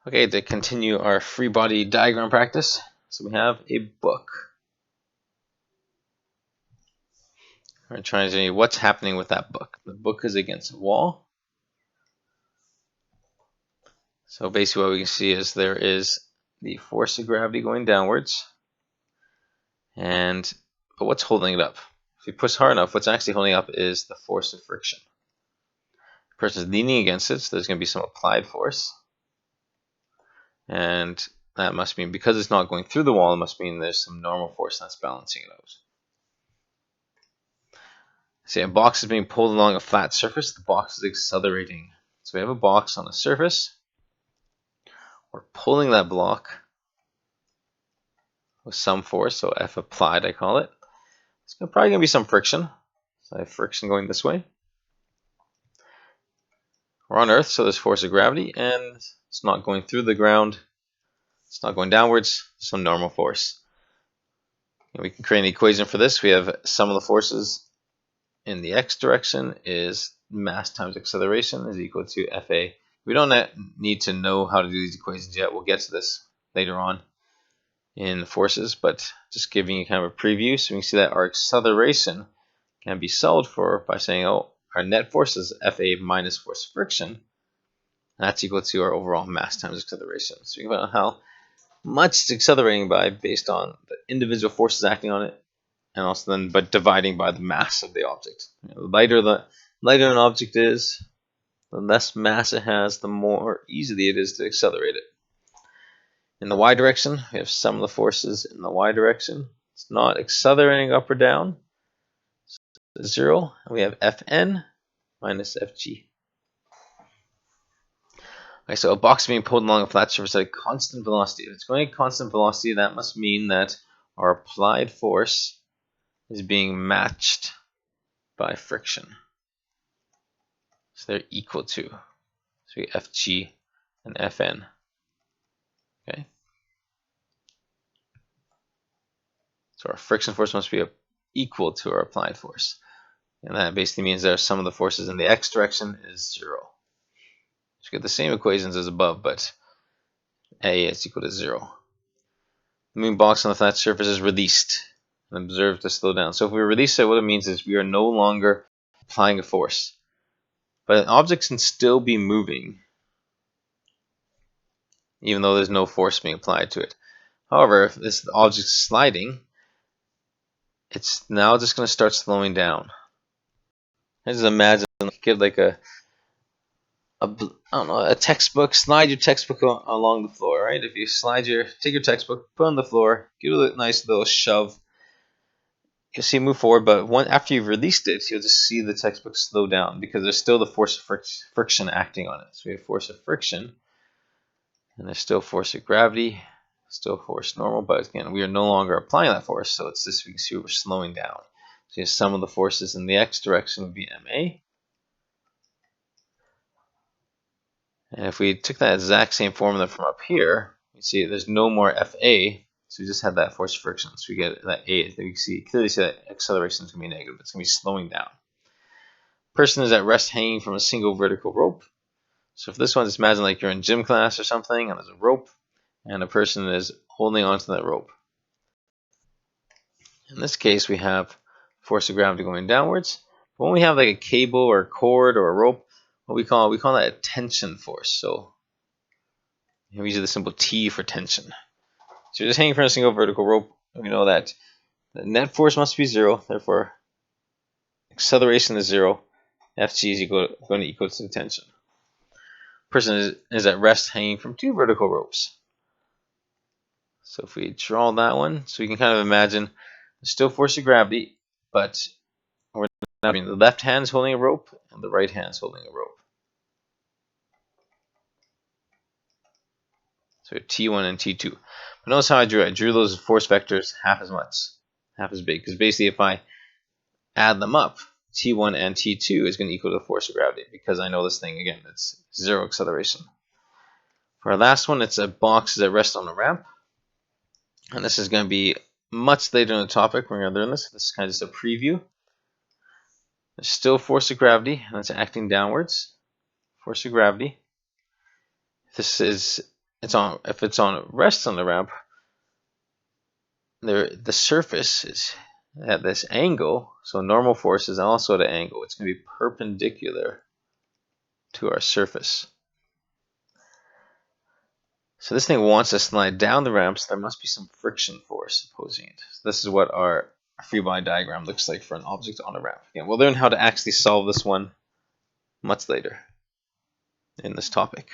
Okay, to continue our free body diagram practice, so we have a book. We're trying to see what's happening with that book. The book is against a wall. So basically what we can see is there is the force of gravity going downwards. But what's holding it up? If you push hard enough, what's actually holding up is the force of friction. The person is leaning against it, so there's going to be some applied force. And that must mean, because it's not going through the wall, it must mean there's some normal force that's balancing it out. Say a box is being pulled along a flat surface, the box is accelerating. So we have a box on a surface. We're pulling that block with some force, so F applied I call it. It's probably going to be some friction. So I have friction going this way. We're on Earth, so there's force of gravity, and it's not going through the ground. It's not going downwards, some normal force. And we can create an equation for this. We have sum of the forces in the x direction is mass times acceleration is equal to Fa. We don't need to know how to do these equations yet. We'll get to this later on in forces, but just giving you kind of a preview. So we can see that our acceleration can be solved for by saying, oh, our net force is Fa minus force of friction. That's equal to our overall mass times acceleration. So we can find out how much it's accelerating by based on the individual forces acting on it, and also then but dividing by the mass of the object. The lighter an object is, the less mass it has, the more easily it is to accelerate it. In the y direction, we have sum of the forces in the y direction. It's not accelerating up or down. It's 0. And we have Fn minus Fg. Okay, so a box is being pulled along a flat surface at a constant velocity. If it's going at constant velocity, that must mean that our applied force is being matched by friction. So they're equal to. So we have Fg and Fn. Okay. So our friction force must be equal to our applied force. And that basically means that sum of the forces in the x direction is 0. So we get the same equations as above, but A is equal to 0. The moving box on the flat surface is released and observed to slow down. So if we release it, what it means is we are no longer applying a force. But an object can still be moving even though there's no force being applied to it. However, if this object is sliding, it's now just going to start slowing down. I just imagine give like a textbook, slide your textbook along the floor, right? If you take your textbook, put it on the floor, give it a nice little shove, you'll see it move forward, but after you've released it, you'll just see the textbook slow down because there's still the force of friction acting on it. So we have force of friction, and there's still force of gravity, still force normal, but again, we are no longer applying that force, so it's this, we can see we're slowing down. So sum of the forces in the x direction would be ma. And if we took that exact same formula from up here, you see there's no more Fa, so we just have that force of friction. So we get that A, we can clearly see that acceleration is going to be negative. It's going to be slowing down. Person is at rest hanging from a single vertical rope. So if this one, just imagine like you're in gym class or something, and there's a rope, and a person is holding onto that rope. In this case, we have force of gravity going downwards. But when we have like a cable or a cord or a rope, what we call that a tension force. So we use the symbol T for tension. So you're just hanging from a single vertical rope. We know that the net force must be 0, therefore acceleration is 0. Fg is going to equal to the tension. Person is at rest hanging from 2 vertical ropes. So if we draw that one, so we can kind of imagine there's still force of gravity, but the left hand is holding a rope and the right hand is holding a rope. So we have T1 and T2. But notice how I drew it. I drew those force vectors half as big. Because basically if I add them up, T1 and T2 is going to equal the force of gravity. Because I know this thing, again, it's 0 acceleration. For our last one, it's a box that rests on a ramp. And this is going to be much later in the topic. We're going to learn this. This is kind of just a preview. There's still force of gravity, and it's acting downwards. Force of gravity. This is if it's on rests on the ramp, the surface is at this angle, so normal force is also at an angle. It's going to be perpendicular to our surface. So this thing wants to slide down the ramp, so there must be some friction force opposing it. So this is what our free body diagram looks like for an object on a ramp. Again, we'll learn how to actually solve this one much later in this topic.